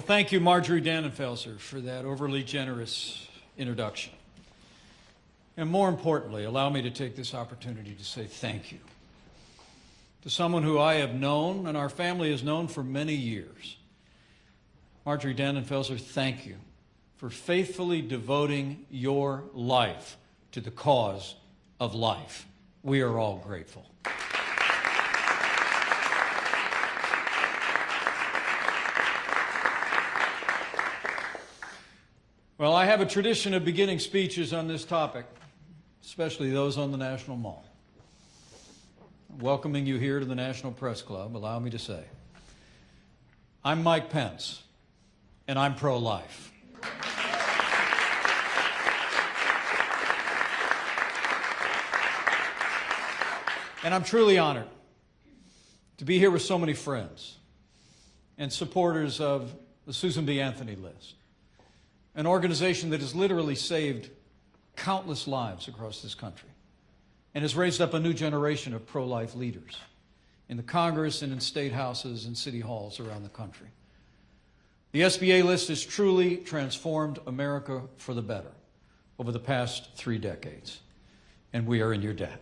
Well, thank you, Marjorie Dannenfelser, for that overly generous introduction. And more importantly, allow me to take this opportunity to say thank you to someone who I have known and our family has known for many years. Marjorie Dannenfelser, thank you for faithfully devoting your life to the cause of life. We are all grateful. Well, I have a tradition of beginning speeches on this topic, especially those on the National Mall. Welcoming you here to the National Press Club, allow me to say, I'm Mike Pence, and I'm pro-life. And I'm truly honored to be here with so many friends and supporters of the Susan B. Anthony list, an organization that has literally saved countless lives across this country and has raised up a new generation of pro-life leaders in the Congress and in state houses and city halls around the country. The SBA list has truly transformed America for the better over the past 3 decades, and we are in your debt.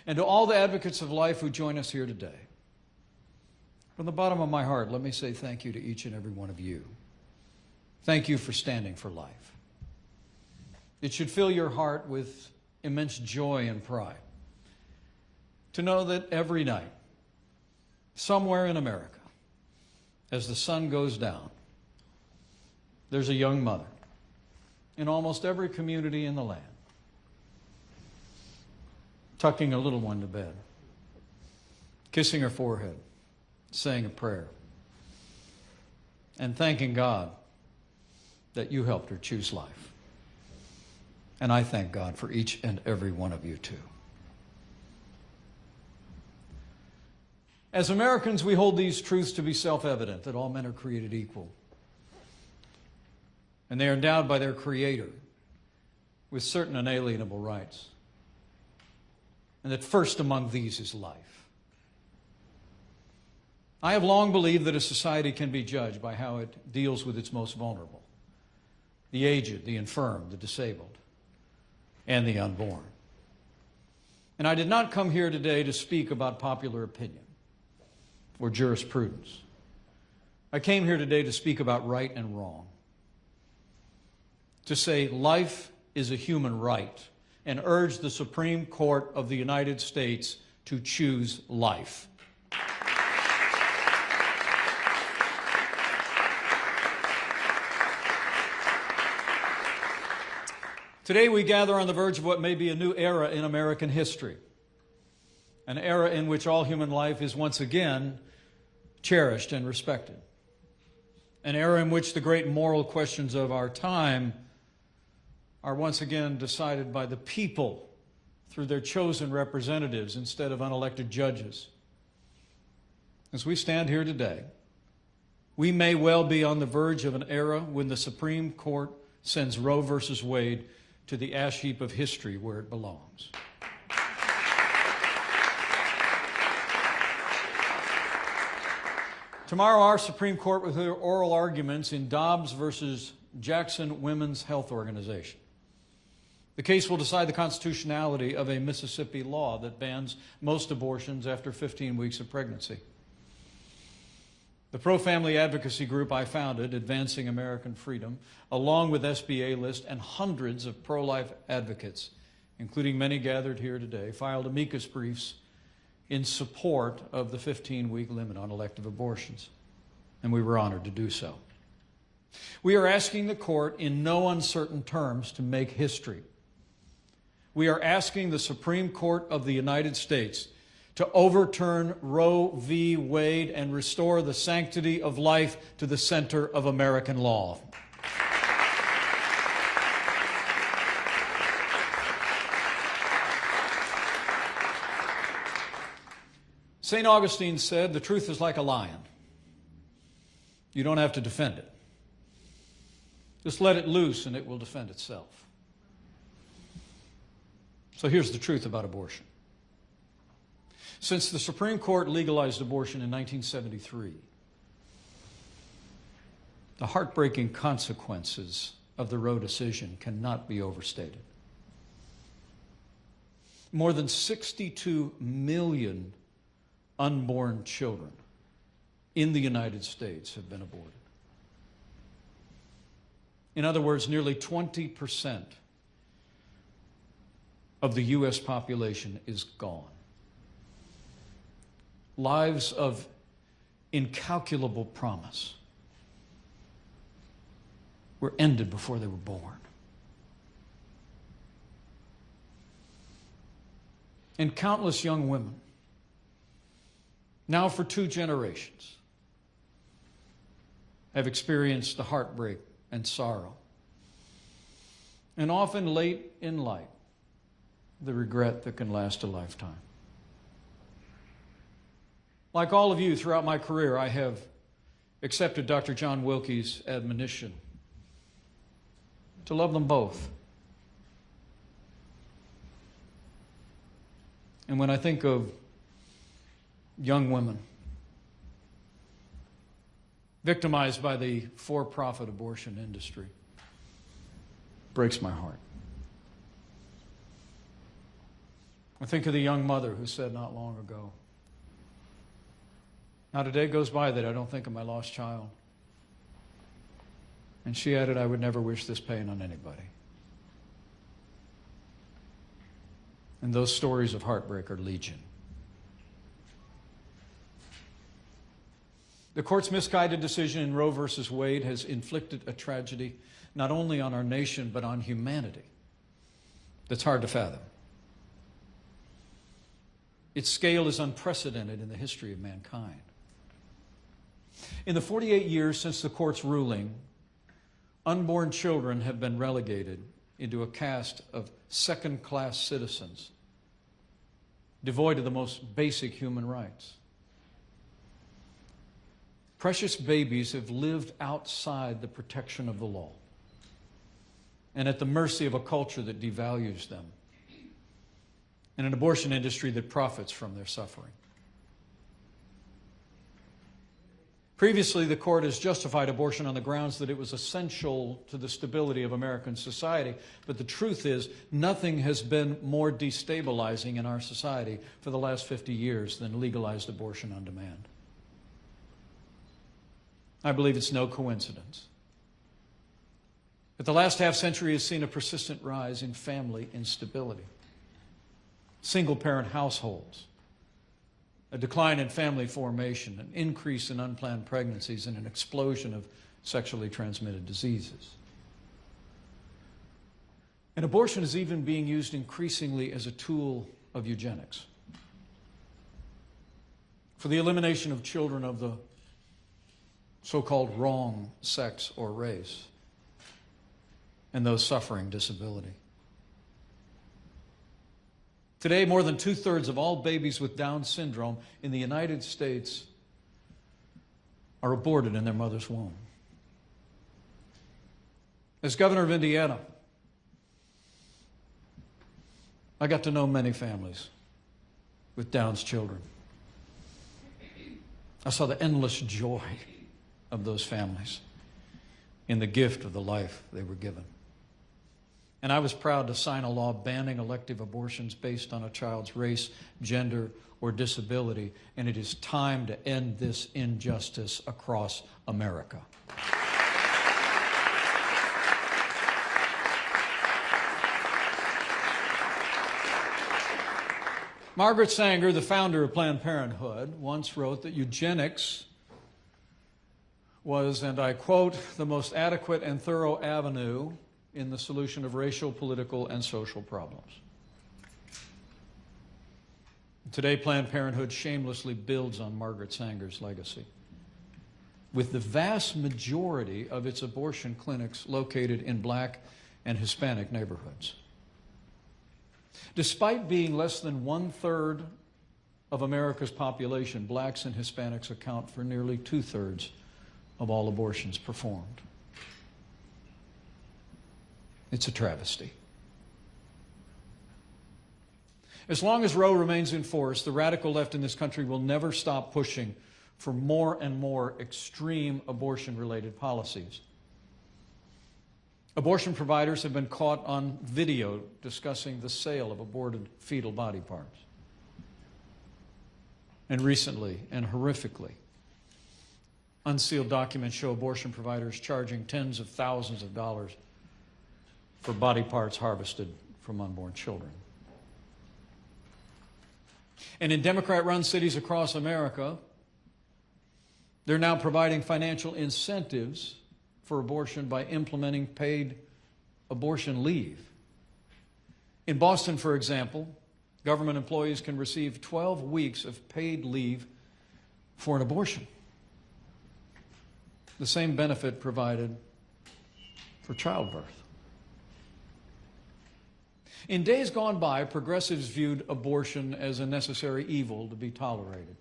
And to all the advocates of life who join us here today, from the bottom of my heart, let me say thank you to each and every one of you. Thank you for standing for life. It should fill your heart with immense joy and pride to know that every night, somewhere in America, as the sun goes down, there's a young mother in almost every community in the land tucking a little one to bed, kissing her forehead, saying a prayer, and thanking God that you helped her choose life. And I thank God for each and every one of you too. As Americans, we hold these truths to be self-evident, that all men are created equal, and they are endowed by their Creator with certain unalienable rights, and that first among these is life. I have long believed that a society can be judged by how it deals with its most vulnerable, the aged, the infirm, the disabled, and the unborn. And I did not come here today to speak about popular opinion or jurisprudence. I came here today to speak about right and wrong, to say life is a human right, and urge the Supreme Court of the United States to choose life. Today we gather on the verge of what may be a new era in American history, an era in which all human life is once again cherished and respected, an era in which the great moral questions of our time are once again decided by the people through their chosen representatives instead of unelected judges. As we stand here today, we may well be on the verge of an era when the Supreme Court sends Roe versus Wade to the ash heap of history where it belongs. Tomorrow, our Supreme Court will hear oral arguments in Dobbs versus Jackson Women's Health Organization. The case will decide the constitutionality of a Mississippi law that bans most abortions after 15 weeks of pregnancy. The pro-family advocacy group I founded, Advancing American Freedom, along with SBA List and hundreds of pro-life advocates, including many gathered here today, filed amicus briefs in support of the 15-week limit on elective abortions, and we were honored to do so. We are asking the court in no uncertain terms to make history. We are asking the Supreme Court of the United States to overturn Roe v. Wade and restore the sanctity of life to the center of American law. St. Augustine said, "The truth is like a lion. You don't have to defend it. Just let it loose and it will defend itself." So here's the truth about abortion. Since the Supreme Court legalized abortion in 1973, The heartbreaking consequences of the Roe decision cannot be overstated. More than 62 million unborn children in the United States have been aborted. In other words, nearly 20% of the U.S. population is gone. Lives of incalculable promise were ended before they were born. And countless young women, now for 2 generations, have experienced the heartbreak and sorrow, and often late in life, the regret that can last a lifetime. Like all of you, throughout my career, I have accepted Dr. John Wilkie's admonition to love them both. And when I think of young women victimized by the for-profit abortion industry, it breaks my heart. I think of the young mother who said not long ago, "Not a day goes by that I don't think of my lost child." And she added, "I would never wish this pain on anybody." And those stories of heartbreak are legion. The court's misguided decision in Roe versus Wade has inflicted a tragedy not only on our nation, but on humanity that's hard to fathom. Its scale is unprecedented in the history of mankind. In the 48 years since the court's ruling, unborn children have been relegated into a caste of second-class citizens, devoid of the most basic human rights. Precious babies have lived outside the protection of the law and at the mercy of a culture that devalues them and an abortion industry that profits from their suffering. Previously, the court has justified abortion on the grounds that it was essential to the stability of American society. But the truth is, nothing has been more destabilizing in our society for the last 50 years than legalized abortion on demand. I believe it's no coincidence that the last half-century has seen a persistent rise in family instability, single-parent households, a decline in family formation, an increase in unplanned pregnancies, and an explosion of sexually transmitted diseases. And abortion is even being used increasingly as a tool of eugenics for the elimination of children of the so-called wrong sex or race and those suffering disability. Today, more than 2/3 of all babies with Down syndrome in the United States are aborted in their mother's womb. As governor of Indiana, I got to know many families with Down's children. I saw the endless joy of those families in the gift of the life they were given. And I was proud to sign a law banning elective abortions based on a child's race, gender, or disability. And it is time to end this injustice across America. Margaret Sanger, the founder of Planned Parenthood, once wrote that eugenics was, and I quote, "the most adequate and thorough avenue in the solution of racial, political, and social problems." Today, Planned Parenthood shamelessly builds on Margaret Sanger's legacy, with the vast majority of its abortion clinics located in Black and Hispanic neighborhoods. Despite being less than 1/3 of America's population, Blacks and Hispanics account for nearly 2/3 of all abortions performed. It's a travesty. As long as Roe remains in force, the radical left in this country will never stop pushing for more and more extreme abortion-related policies. Abortion providers have been caught on video discussing the sale of aborted fetal body parts. And recently, and horrifically, unsealed documents show abortion providers charging tens of thousands of dollars for body parts harvested from unborn children. And in Democrat-run cities across America, they're now providing financial incentives for abortion by implementing paid abortion leave. In Boston, for example, government employees can receive 12 weeks of paid leave for an abortion. The same benefit provided for childbirth. In days gone by, progressives viewed abortion as a necessary evil to be tolerated.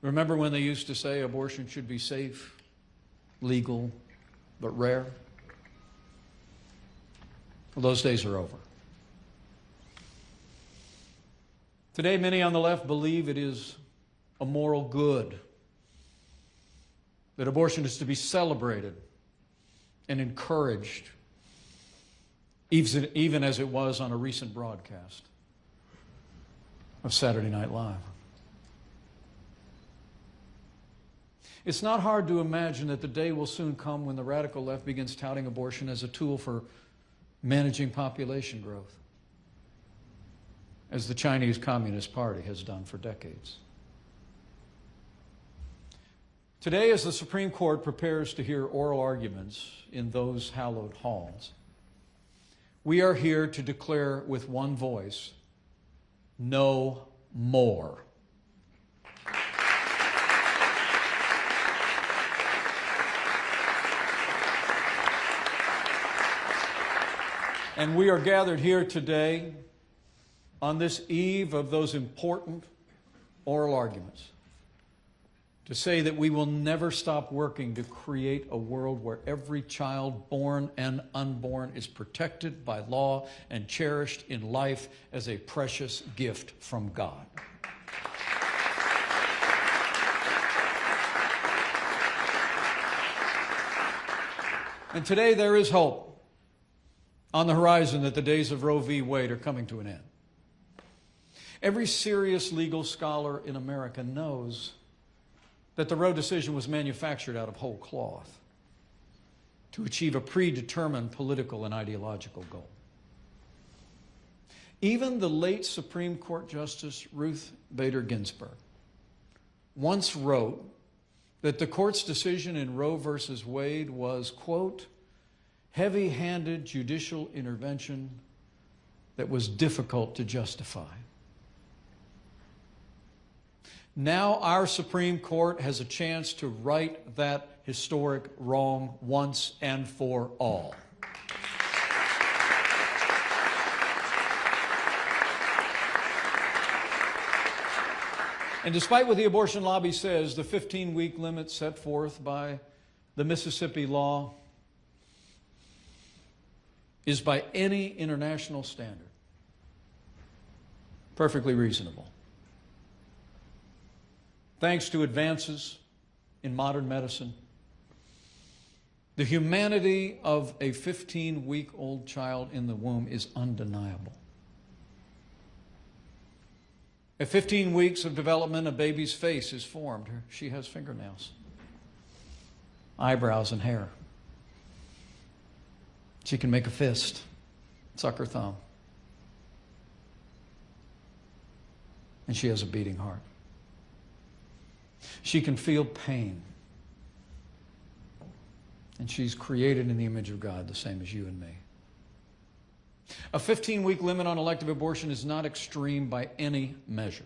Remember when they used to say abortion should be safe, legal, but rare? Well, those days are over. Today, many on the left believe it is a moral good, that abortion is to be celebrated and encouraged, even as it was on a recent broadcast of Saturday Night Live. It's not hard to imagine that the day will soon come when the radical left begins touting abortion as a tool for managing population growth, as the Chinese Communist Party has done for decades. Today, as the Supreme Court prepares to hear oral arguments in those hallowed halls, we are here to declare with one voice, no more. And we are gathered here today on this eve of those important oral arguments to say that we will never stop working to create a world where every child, born and unborn, is protected by law and cherished in life as a precious gift from God. And today there is hope on the horizon that the days of Roe v. Wade are coming to an end. Every serious legal scholar in America knows that the Roe decision was manufactured out of whole cloth to achieve a predetermined political and ideological goal. Even the late Supreme Court Justice Ruth Bader Ginsburg once wrote that the court's decision in Roe versus Wade was, quote, heavy-handed judicial intervention that was difficult to justify. Now our Supreme Court has a chance to right that historic wrong once and for all. And despite what the abortion lobby says, the 15-week limit set forth by the Mississippi law is by any international standard perfectly reasonable. Thanks to advances in modern medicine, the humanity of a 15-week-old child in the womb is undeniable. At 15 weeks of development, a baby's face is formed. She has fingernails, eyebrows, and hair. She can make a fist, suck her thumb. And she has a beating heart. She can feel pain. And she's created in the image of God, the same as you and me. A 15-week limit on elective abortion is not extreme by any measure.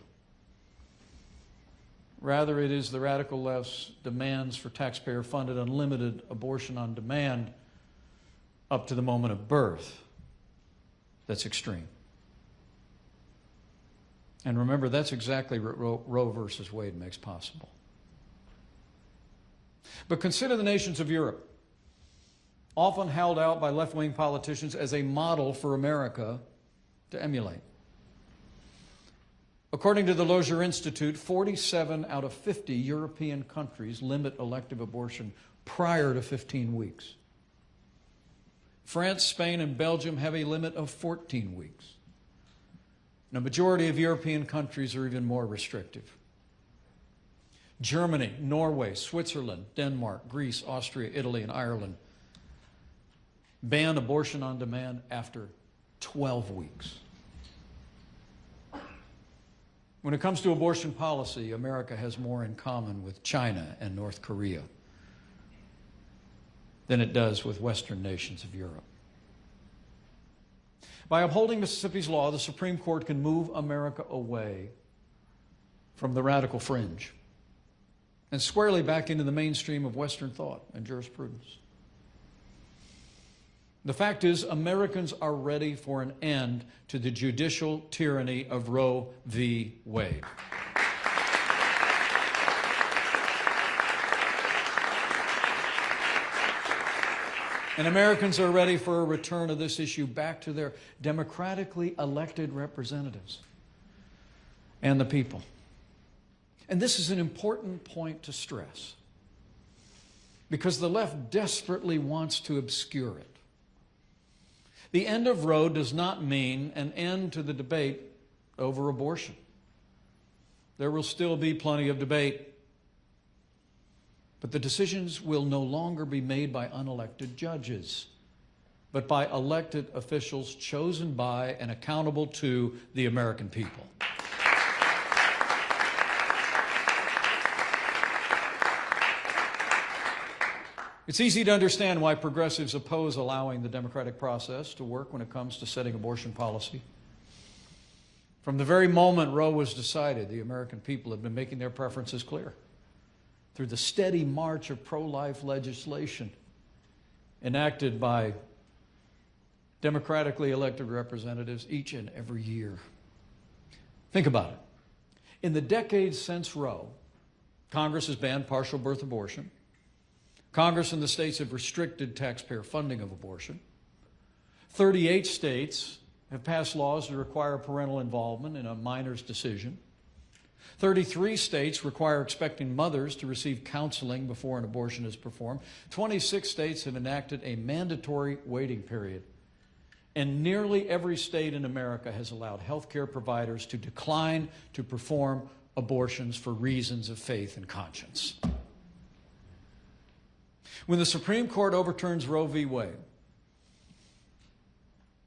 Rather, it is the radical left's demands for taxpayer-funded unlimited abortion on demand up to the moment of birth that's extreme. And remember, that's exactly what Roe versus Wade makes possible. But consider the nations of Europe, often held out by left-wing politicians as a model for America to emulate. According to the Lozier Institute, 47 out of 50 European countries limit elective abortion prior to 15 weeks. France, Spain, and Belgium have a limit of 14 weeks. And a majority of European countries are even more restrictive. Germany, Norway, Switzerland, Denmark, Greece, Austria, Italy, and Ireland ban abortion on demand after 12 weeks. When it comes to abortion policy, America has more in common with China and North Korea than it does with Western nations of Europe. By upholding Mississippi's law, the Supreme Court can move America away from the radical fringe and squarely back into the mainstream of Western thought and jurisprudence. The fact is, Americans are ready for an end to the judicial tyranny of Roe v. Wade. And Americans are ready for a return of this issue back to their democratically elected representatives and the people. And this is an important point to stress, because the left desperately wants to obscure it. The end of Roe does not mean an end to the debate over abortion. There will still be plenty of debate. But the decisions will no longer be made by unelected judges, but by elected officials chosen by and accountable to the American people. It's easy to understand why progressives oppose allowing the democratic process to work when it comes to setting abortion policy. From the very moment Roe was decided, the American people have been making their preferences clear through the steady march of pro-life legislation enacted by democratically elected representatives each and every year. Think about it. In the decades since Roe, Congress has banned partial birth abortion. Congress and the states have restricted taxpayer funding of abortion. 38 states have passed laws to require parental involvement in a minor's decision. 33 states require expecting mothers to receive counseling before an abortion is performed. 26 states have enacted a mandatory waiting period. And nearly every state in America has allowed health care providers to decline to perform abortions for reasons of faith and conscience. When the Supreme Court overturns Roe v. Wade,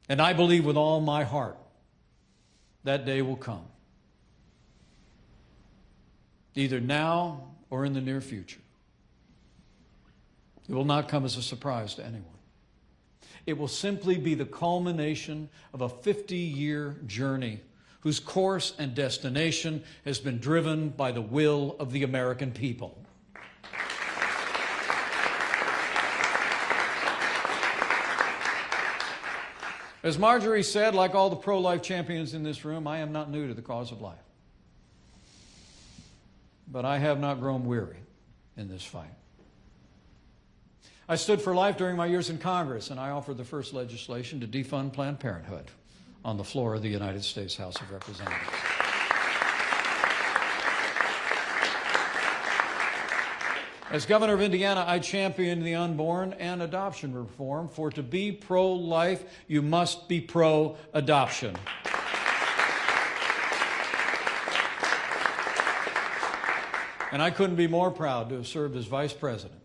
and I believe with all my heart that day will come, either now or in the near future, it will not come as a surprise to anyone. It will simply be the culmination of a 50-year journey whose course and destination has been driven by the will of the American people. As Marjorie said, like all the pro-life champions in this room, I am not new to the cause of life. But I have not grown weary in this fight. I stood for life during my years in Congress, and I offered the first legislation to defund Planned Parenthood on the floor of the United States House of Representatives. As governor of Indiana, I championed the unborn and adoption reform, for to be pro-life, you must be pro-adoption. And I couldn't be more proud to have served as vice president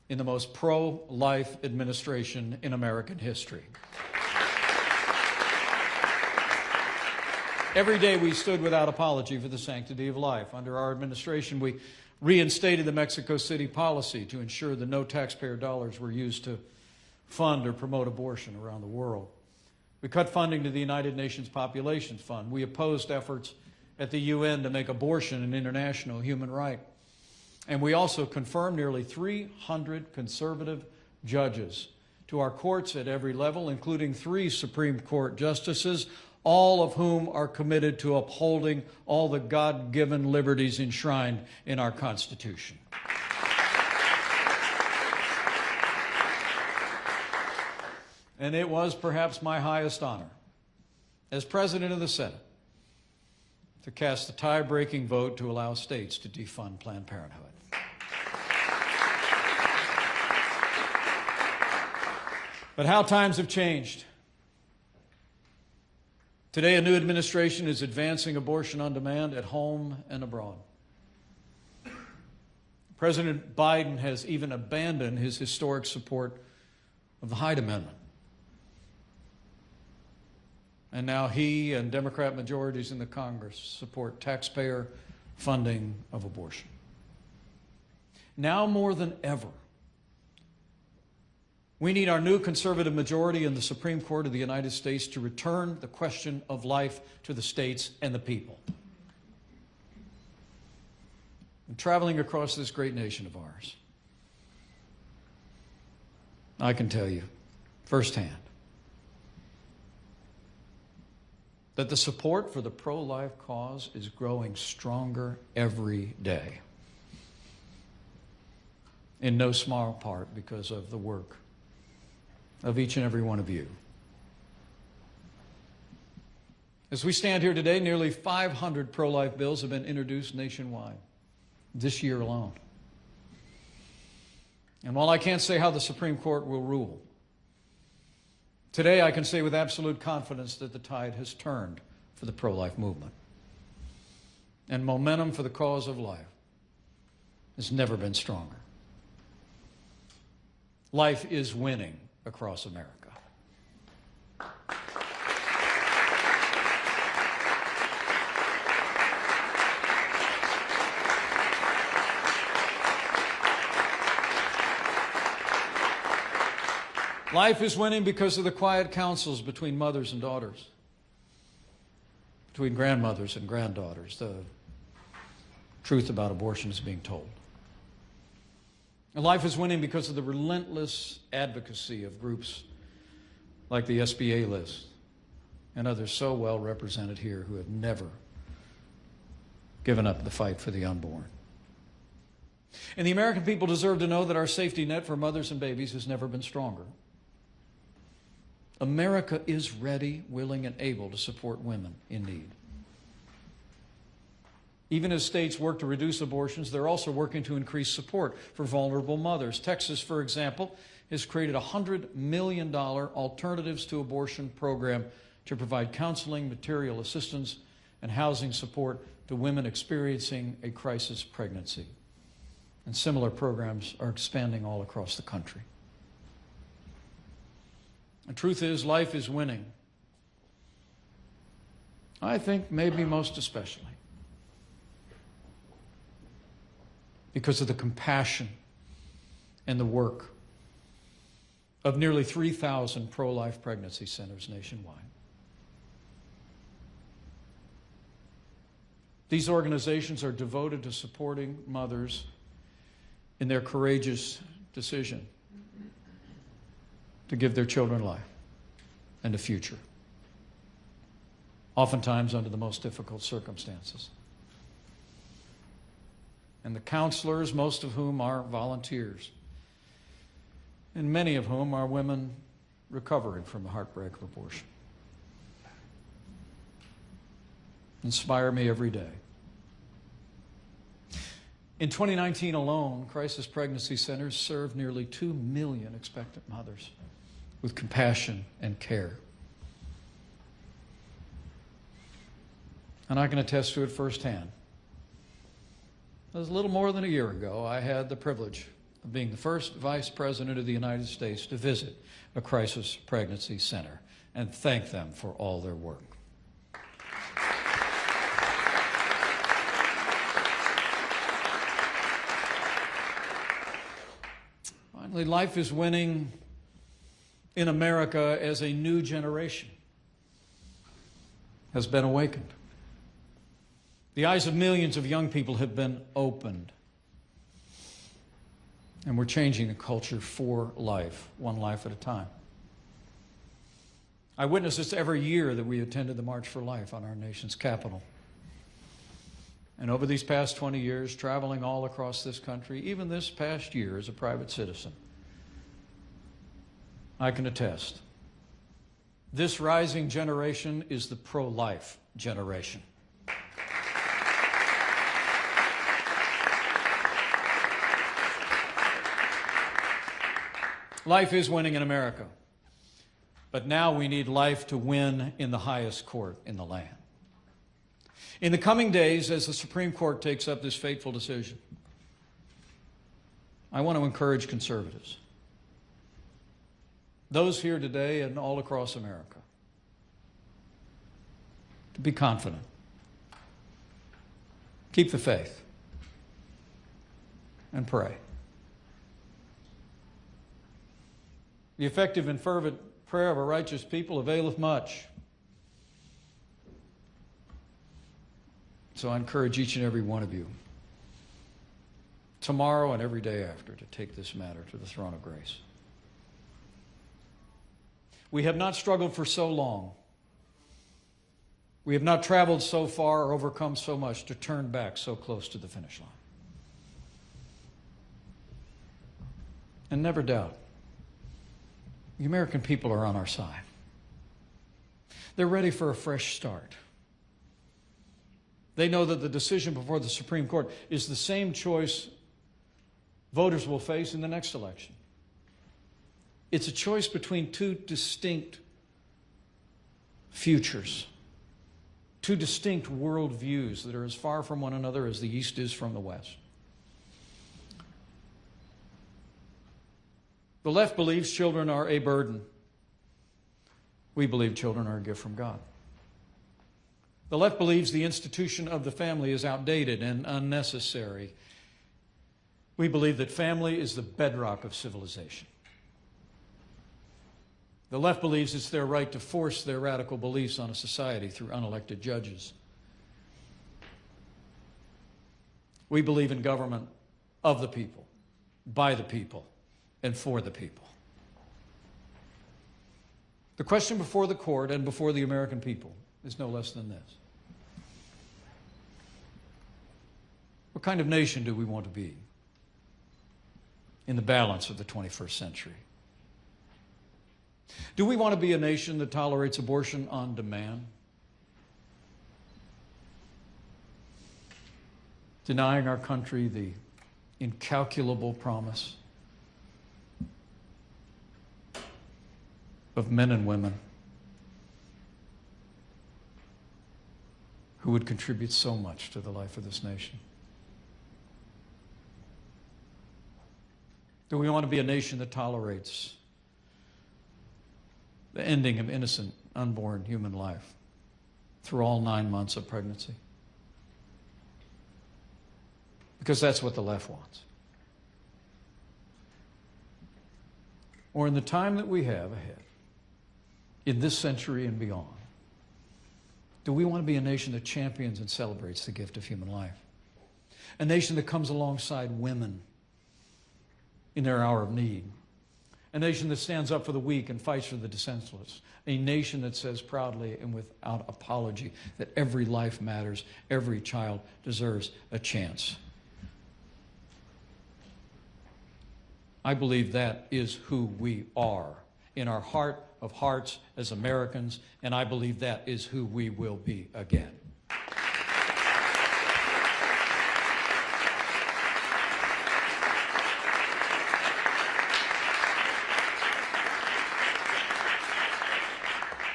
in the most pro-life administration in American history. Every day we stood without apology for the sanctity of life. Under our administration, we reinstated the Mexico City policy to ensure that no taxpayer dollars were used to fund or promote abortion around the world. We cut funding to the United Nations Population Fund. We opposed efforts at the UN to make abortion an international human right. And we also confirmed nearly 300 conservative judges to our courts at every level, including 3 Supreme Court justices, all of whom are committed to upholding all the God-given liberties enshrined in our Constitution. And it was perhaps my highest honor as President of the Senate to cast the tie-breaking vote to allow states to defund Planned Parenthood. But how times have changed. Today, a new administration is advancing abortion on demand at home and abroad. President Biden has even abandoned his historic support of the Hyde Amendment. And now he and Democrat majorities in the Congress support taxpayer funding of abortion. Now more than ever, we need our new conservative majority in the Supreme Court of the United States to return the question of life to the states and the people. And traveling across this great nation of ours, I can tell you firsthand that the support for the pro-life cause is growing stronger every day, in no small part because of the work of each and every one of you. As we stand here today, nearly 500 pro-life bills have been introduced nationwide this year alone. And while I can't say how the Supreme Court will rule, today I can say with absolute confidence that the tide has turned for the pro-life movement. And momentum for the cause of life has never been stronger. Life is winning across America. Life is winning because of the quiet counsels between mothers and daughters, between grandmothers and granddaughters. The truth about abortion is being told. And life is winning because of the relentless advocacy of groups like the SBA list and others so well represented here who have never given up the fight for the unborn. And the American people deserve to know that our safety net for mothers and babies has never been stronger. America is ready, willing, and able to support women in need. Even as states work to reduce abortions, they're also working to increase support for vulnerable mothers. Texas, for example, has created a $100 million Alternatives to Abortion program to provide counseling, material assistance, and housing support to women experiencing a crisis pregnancy. And similar programs are expanding all across the country. The truth is, life is winning. I think maybe most especially because of the compassion and the work of nearly 3,000 pro-life pregnancy centers nationwide. These organizations are devoted to supporting mothers in their courageous decision to give their children life and a future, oftentimes under the most difficult circumstances. And the counselors, most of whom are volunteers, and many of whom are women recovering from the heartbreak of abortion, inspire me every day. In 2019 alone, crisis pregnancy centers served nearly 2 million expectant mothers with compassion and care. And I can attest to it firsthand. It was a little more than a year ago, I had the privilege of being the first Vice President of the United States to visit a crisis pregnancy center and thank them for all their work. Finally, life is winning in America as a new generation has been awakened. The eyes of millions of young people have been opened. And we're changing the culture for life, one life at a time. I witness this every year that we attended the March for Life on our nation's capital. And over these past 20 years, traveling all across this country, even this past year as a private citizen, I can attest, this rising generation is the pro-life generation. Life is winning in America. But now we need life to win in the highest court in the land. In the coming days, as the Supreme Court takes up this fateful decision, I want to encourage conservatives, those here today and all across America, to be confident. Keep the faith and pray. The effective and fervent prayer of a righteous people availeth much. So I encourage each and every one of you, tomorrow and every day after, to take this matter to the throne of grace. We have not struggled for so long. We have not traveled so far or overcome so much to turn back so close to the finish line. And never doubt, the American people are on our side. They're ready for a fresh start. They know that the decision before the Supreme Court is the same choice voters will face in the next election. It's a choice between two distinct futures, two distinct worldviews that are as far from one another as the East is from the West. The left believes children are a burden. We believe children are a gift from God. The left believes the institution of the family is outdated and unnecessary. We believe that family is the bedrock of civilization. The left believes it's their right to force their radical beliefs on a society through unelected judges. We believe in government of the people, by the people, and for the people. The question before the court and before the American people is no less than this. What kind of nation do we want to be in the balance of the 21st century? Do we want to be a nation that tolerates abortion on demand? Denying our country the incalculable promise of men and women who would contribute so much to the life of this nation? Do we want to be a nation that tolerates the ending of innocent, unborn human life through all 9 months of pregnancy? Because that's what the left wants. Or in the time that we have ahead, in this century and beyond, do we want to be a nation that champions and celebrates the gift of human life? A nation that comes alongside women in their hour of need. A nation that stands up for the weak and fights for the defenseless. A nation that says proudly and without apology that every life matters, every child deserves a chance. I believe that is who we are in our heart of hearts as Americans, and I believe that is who we will be again.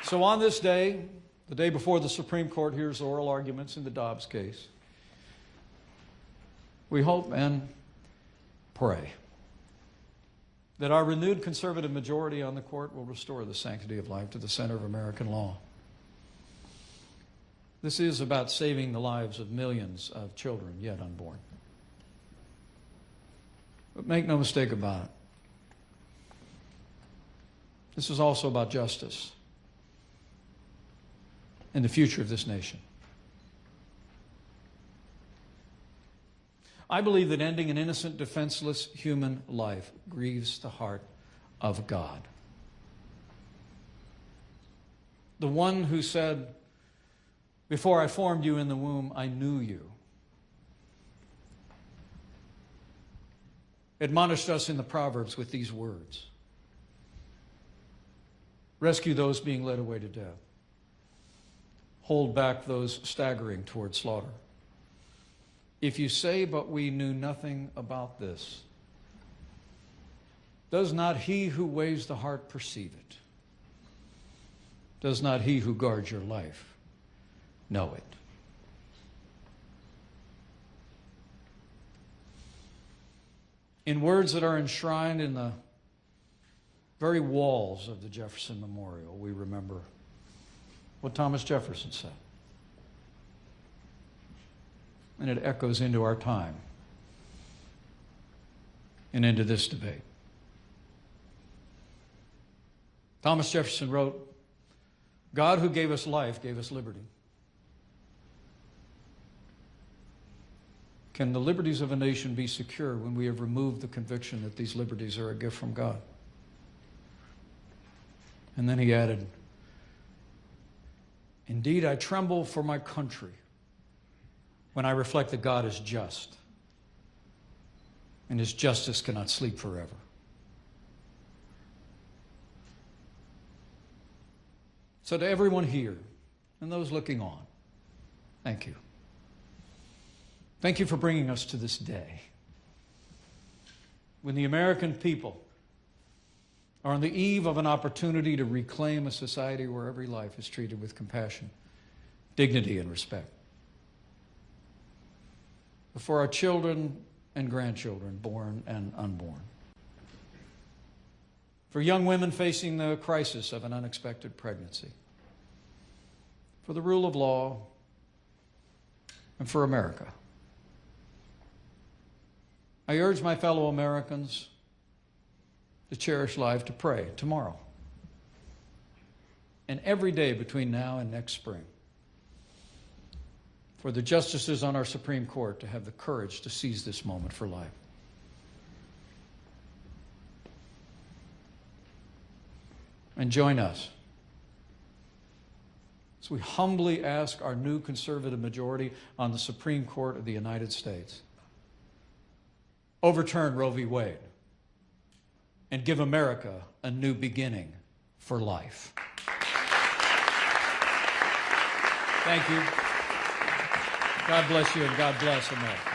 So on this day, the day before the Supreme Court hears oral arguments in the Dobbs case, we hope and pray that our renewed conservative majority on the court will restore the sanctity of life to the center of American law. This is about saving the lives of millions of children yet unborn. But make no mistake about it, this is also about justice and the future of this nation. I believe that ending an innocent, defenseless human life grieves the heart of God. The one who said, "Before I formed you in the womb, I knew you," admonished us in the Proverbs with these words: rescue those being led away to death. Hold back those staggering toward slaughter. If you say, but we knew nothing about this, Does not he who weighs the heart perceive it? Does not he who guards your life know it? In words that are enshrined in the very walls of the Jefferson Memorial, we remember what Thomas Jefferson said. And it echoes into our time and into this debate. Thomas Jefferson wrote, "God who gave us life gave us liberty. Can the liberties of a nation be secure when we have removed the conviction that these liberties are a gift from God?" And then he added, "Indeed, I tremble for my country when I reflect that God is just, and his justice cannot sleep forever." So to everyone here and those looking on, thank you. Thank you for bringing us to this day when the American people are on the eve of an opportunity to reclaim a society where every life is treated with compassion, dignity, and respect. For our children and grandchildren, born and unborn. For young women facing the crisis of an unexpected pregnancy. For the rule of law, and for America. I urge my fellow Americans to cherish life, to pray tomorrow and every day between now and next spring for the justices on our Supreme Court to have the courage to seize this moment for life. And join us as we humbly ask our new conservative majority on the Supreme Court of the United States, overturn Roe v. Wade and give America a new beginning for life. Thank you. God bless you and God bless America.